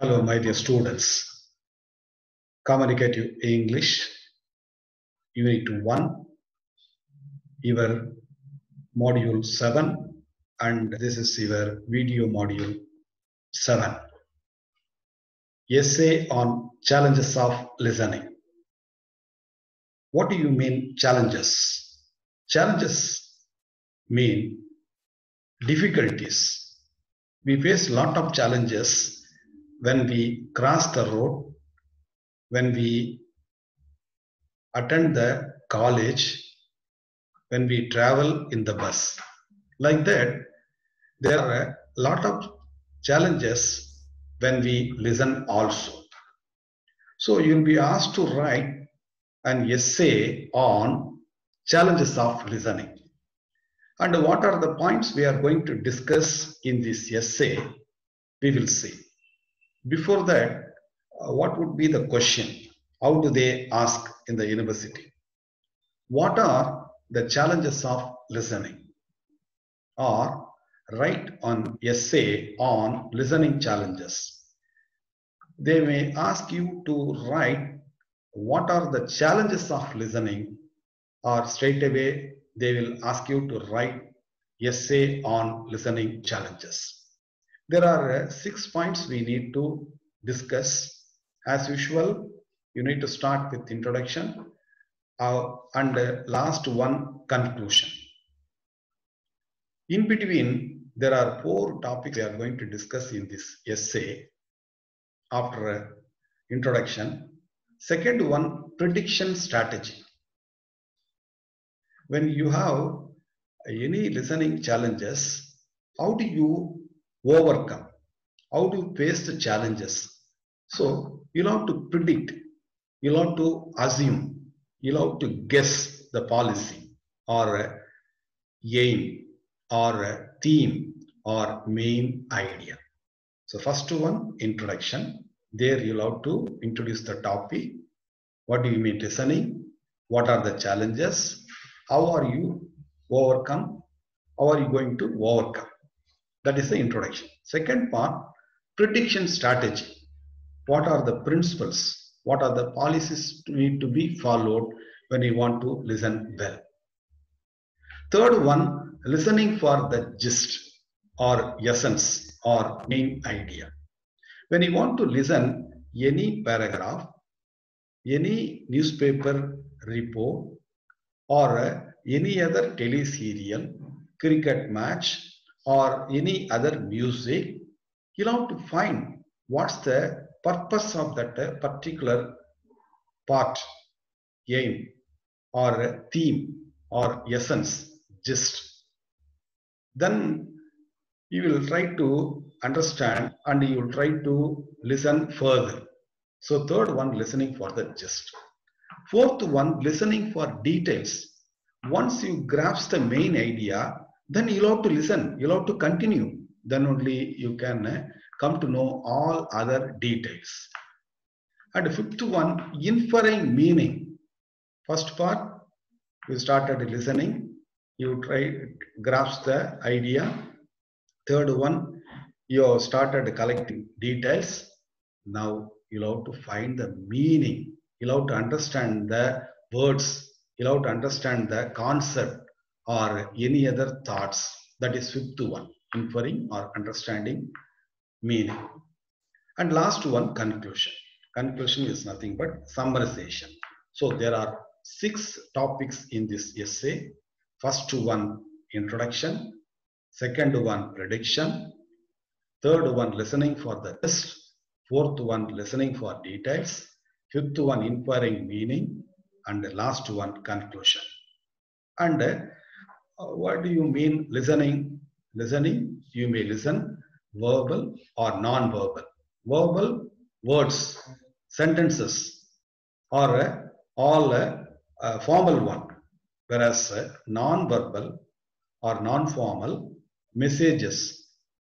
Hello, my dear students. Communicative English, Unit 1, your Module 7, and this is your video Module 7. Essay on challenges of listening. What do you mean challenges? Challenges mean difficulties. We face a lot of challenges when we cross the road, when we attend the college, when we travel in the bus. Like that, there are a lot of challenges when we listen also. So you'll be asked to write an essay on challenges of listening. And what are the points we are going to discuss in this essay, we will see. Before that, what would be the question? How do they ask in the university? What are the challenges of listening? Or write an essay on listening challenges. They may ask you to write what are the challenges of listening, or straight away they will ask you to write essay on listening challenges. There are 6 points we need to discuss. As usual, you need to start with introduction and last one conclusion. In between, there are 4 topics we are going to discuss in this essay after introduction. Second one, prediction strategy. When you have any listening challenges, how do you overcome? How do you face the challenges? So you'll have to predict, you'll have to assume, you'll have to guess the policy or aim or a theme or main idea. So first one, introduction. There you'll have to introduce the topic. What do you mean listening? What are the challenges? How are you overcome? How are you going to overcome? That is the introduction. Second part, prediction strategy. What are the principles? What are the policies need to be followed when you want to listen well? Third one, listening for the gist or essence or main idea. When you want to listen any paragraph, any newspaper report, or any other teleserial, cricket match, or any other music, you have to find what's the purpose of that particular part, aim, or theme, or essence, gist. Then you will try to understand and you will try to listen further. So third one, listening for the gist. Fourth one, listening for details. Once you grasp the main idea, then you'll have to listen, you'll have to continue. Then only you can come to know all other details. And fifth one, inferring meaning. First part, you started listening, you try grasp the idea. Third one, you started collecting details. Now you'll have to find the meaning. You'll have to understand the words. You'll have to understand the concept or any other thoughts. That is fifth one, inferring or understanding meaning. And last one, conclusion. Conclusion is nothing but summarization. So there are 6 topics in this essay. First one, introduction. Second one, prediction. Third one, listening for the gist. Fourth one, listening for details. Fifth one, inferring meaning. And the last one, conclusion. And what do you mean listening? Listening, you may listen verbal or non-verbal. Verbal, words, sentences, or all formal one. Whereas non-verbal or non-formal, messages.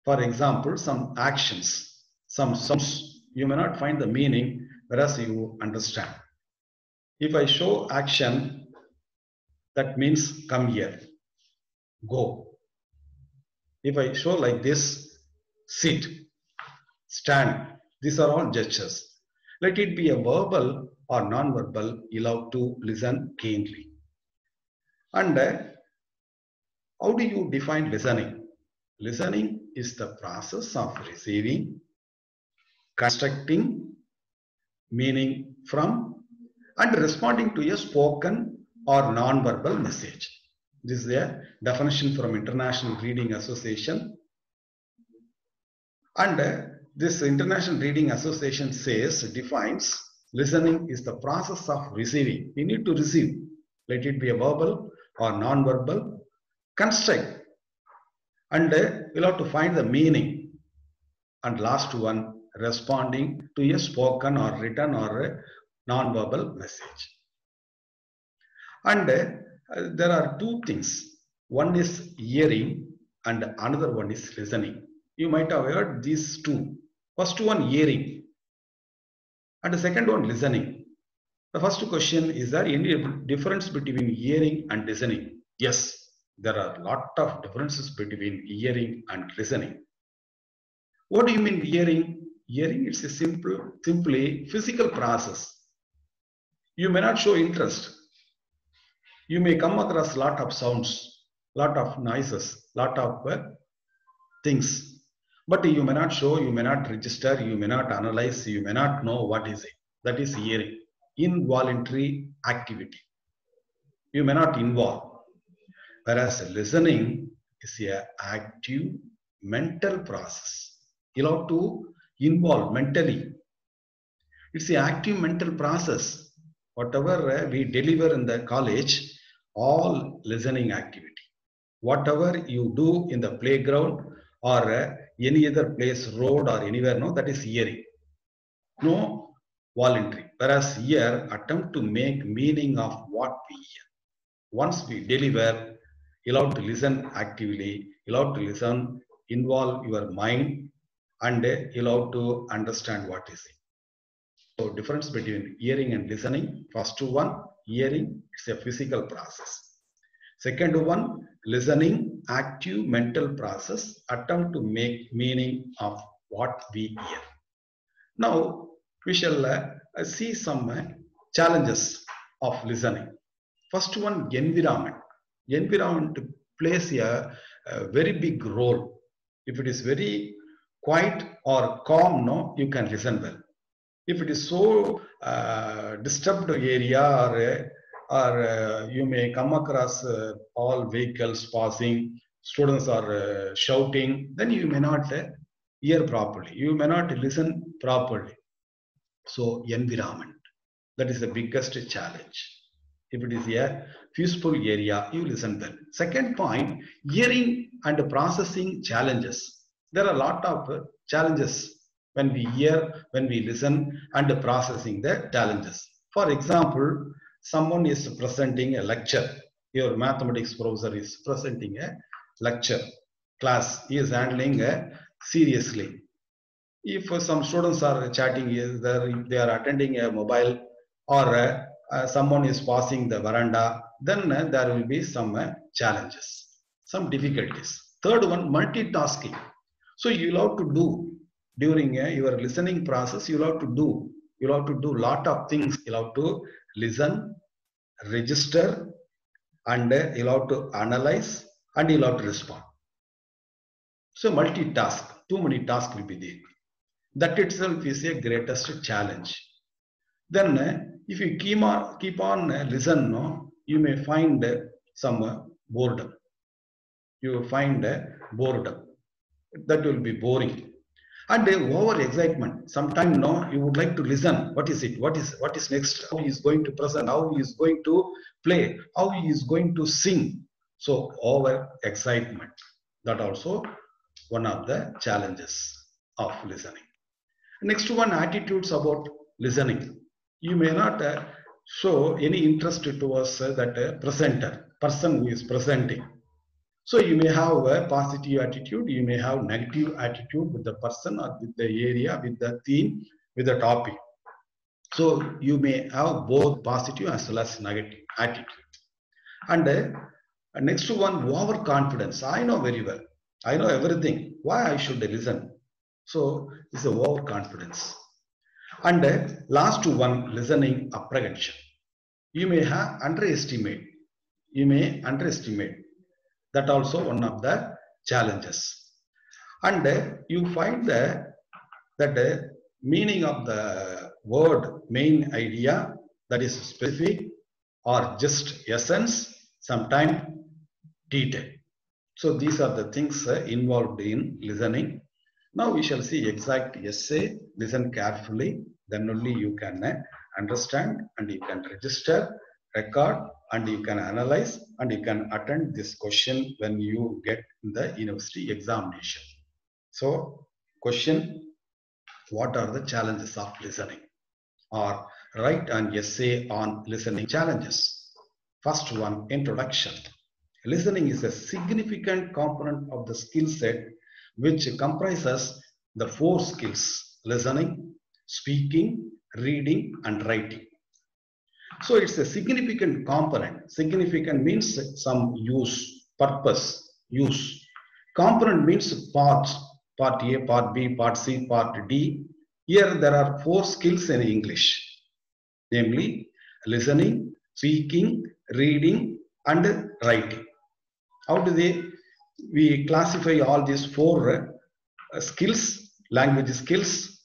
For example, some actions, some sounds, you may not find the meaning, whereas you understand. If I show action, that means come here, go. If I show like this, sit, stand, These are all gestures. Let it be a verbal or non-verbal, you have to listen keenly. And how do you define listening? Listening is the process of receiving, constructing meaning from, and responding to a spoken or non-verbal message. This is a definition from International Reading Association. And this International Reading Association defines listening is the process of receiving. You need to receive. Let it be a verbal or non-verbal. Construct. And you'll have to find the meaning. And last one, responding to a spoken or written or a non-verbal message. And there are two things. One is hearing and another one is listening. You might have heard these two. First one, hearing, and the second one, listening. The first question, is there any difference between hearing and listening? Yes, there are a lot of differences between hearing and listening. What do you mean hearing? Hearing is a simply physical process. You may not show interest. You may come across a lot of sounds, lot of noises, lot of things. But you may not show, you may not register, you may not analyze, you may not know what is it. That is hearing. Involuntary activity. You may not involve. Whereas listening is an active mental process. You have to involve mentally. It's an active mental process. Whatever we deliver in the college, all listening activity. Whatever you do in the playground or any other place, road or anywhere, no, that is hearing. No voluntary. Whereas here, attempt to make meaning of what we hear. Once we deliver, you have to listen actively, you have to listen, involve your mind, and you have to understand what is it. So difference between hearing and listening. First one, hearing, it's a physical process. Second one, listening, active mental process, attempt to make meaning of what we hear. Now, we shall see some challenges of listening. First one, environment. Environment plays a very big role. If it is very quiet or calm, no, you can listen well. If it is so disturbed area or you may come across all vehicles passing, students are shouting, then you may not hear properly. You may not listen properly. So environment, that is the biggest challenge. If it is a peaceful area, you listen well. Second point, hearing and processing challenges. There are a lot of challenges when we hear, when we listen, and processing the challenges. For example, someone is presenting a lecture. Your mathematics professor is presenting a lecture class. He is handling seriously. If some students are chatting, if they are attending a mobile, or someone is passing the veranda, then there will be some challenges, some difficulties. Third one, multitasking. So you have to do during your listening process. You have to do lot of things. You have to listen, register, and you have to analyze, and you have to respond. So multitask, too many tasks will be there. That itself is a greatest challenge. Then if you keep on listen, no, you may find some boredom. You will find boredom. That will be boring. And over excitement. Sometimes no, you would like to listen. What is it? What is next? How he is going to present? How he is going to play? How he is going to sing? So over excitement. That also one of the challenges of listening. Next one, attitudes about listening. You may not show any interest towards that person who is presenting. So you may have a positive attitude, you may have negative attitude with the person or with the area, with the theme, with the topic. So you may have both positive as well as negative attitude. And next one, overconfidence. I know very well. I know everything. Why I should listen? So it's a overconfidence. And last one, listening apprehension. You may have underestimate. You may underestimate. That also one of the challenges. And you find that meaning of the word, main idea, that is specific or just essence, sometimes detail. So these are the things involved in listening. Now we shall see exact essay. Listen carefully, then only you can understand, and you can register, record, and you can analyze, and you can attend this question when you get the university examination. So question: what are the challenges of listening? Or write an essay on listening challenges. First one, introduction. Listening is a significant component of the skill set which comprises the four skills: listening, speaking, reading, and writing. So it's a significant component. Significant means some use, purpose, use. Component means parts, part A, part B, part C, part D. Here there are four skills in English, namely listening, speaking, reading, and writing. How do we classify all these four skills, language skills?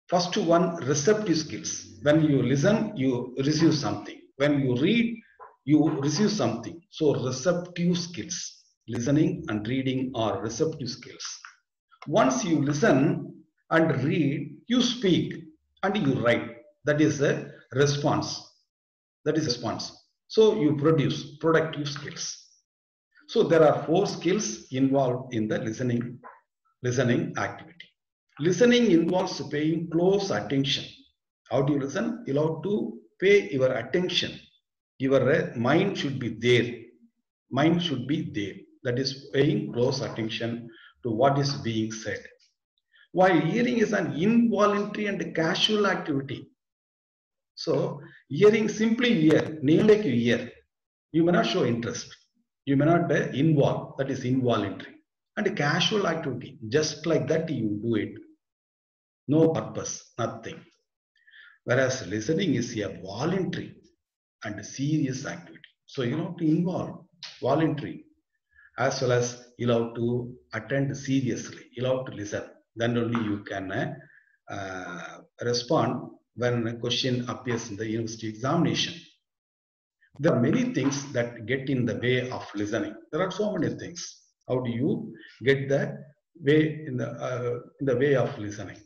First one, receptive skills. When you listen, you receive something. When you read, you receive something. So receptive skills, listening and reading are receptive skills. Once you listen and read, you speak and you write. That is a response. That is response. So you produce productive skills. So there are four skills involved in the listening activity. Listening involves paying close attention. How do you listen? You have to pay your attention. Your mind should be there. Mind should be there. That is paying close attention to what is being said. While hearing is an involuntary and casual activity. So hearing, simply hear, name like you hear. You may not show interest. You may not involve. That is involuntary. And a casual activity, just like that you do it. No purpose, nothing. Whereas listening is a voluntary and serious activity. So you have to involve, voluntary, as well as you have to attend seriously. You have to listen. Then only you can respond when a question appears in the university examination. There are many things that get in the way of listening. There are so many things. How do you get the way in the way of listening?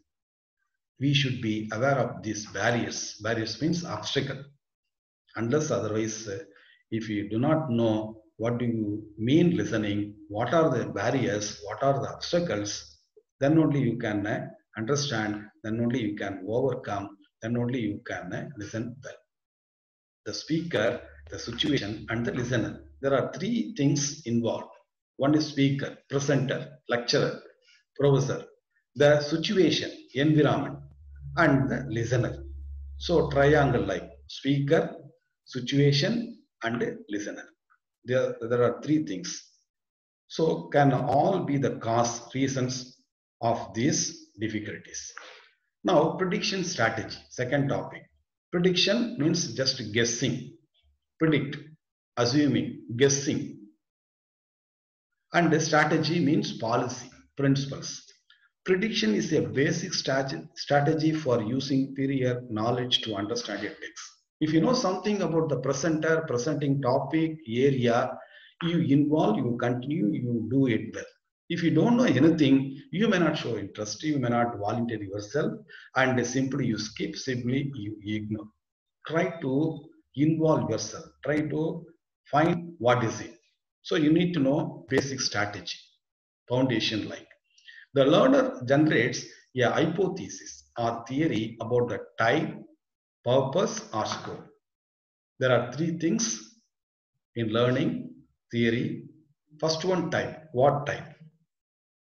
We should be aware of these barriers. Barriers means obstacle. Unless otherwise, if you do not know what do you mean listening, what are the barriers, what are the obstacles, then only you can understand, then only you can overcome, then only you can listen well. The speaker, the situation, and the listener. There are three things involved. One is speaker, presenter, lecturer, professor. The situation, environment, and the listener. So triangle like speaker, situation, and listener. There are three things. So can all be the cause, reasons of these difficulties. Now prediction strategy, second topic. Prediction means just guessing. Predict, assuming, guessing. And strategy means policy, principles. Prediction is a basic strategy for using prior knowledge to understand a text. If you know something about the presenter, presenting topic, area, you involve, you continue, you do it well. If you don't know anything, you may not show interest, you may not volunteer yourself, and simply you skip, simply you ignore. Try to involve yourself, try to find what is it. So you need to know basic strategy, foundation like. The learner generates a hypothesis or theory about the type, purpose, or scope. There are three things in learning theory. First one, type. What type?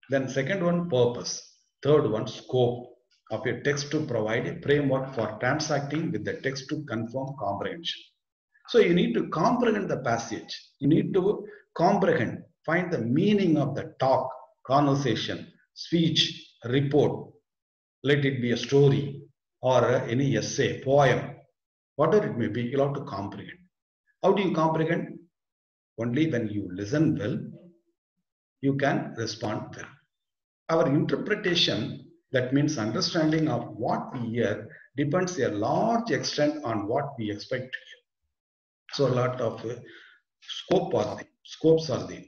Then second one, purpose. Third one, scope of a text to provide a framework for transacting with the text to confirm comprehension. So you need to comprehend the passage. You need to comprehend, find the meaning of the talk, conversation, speech, report, let it be a story or any essay, poem, whatever it may be, you'll have to comprehend. How do you comprehend? Only when you listen well, you can respond well. Our interpretation, that means understanding of what we hear, depends a large extent on what we expect to hear. So a lot of scopes are there.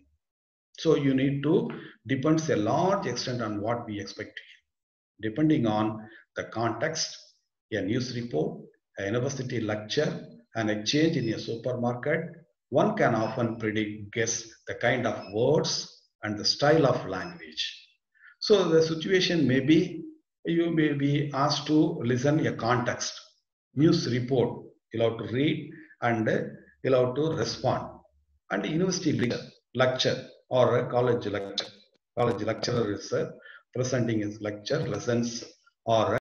So you need to depends a large extent on what we expect to hear. Depending on the context, a news report, a university lecture, an exchange in a supermarket, one can often guess the kind of words and the style of language. So the situation may be, you may be asked to listen a context, news report, you'll have to read and you'll have to respond. And university lecture or a college lecturer is presenting his lecture lessons or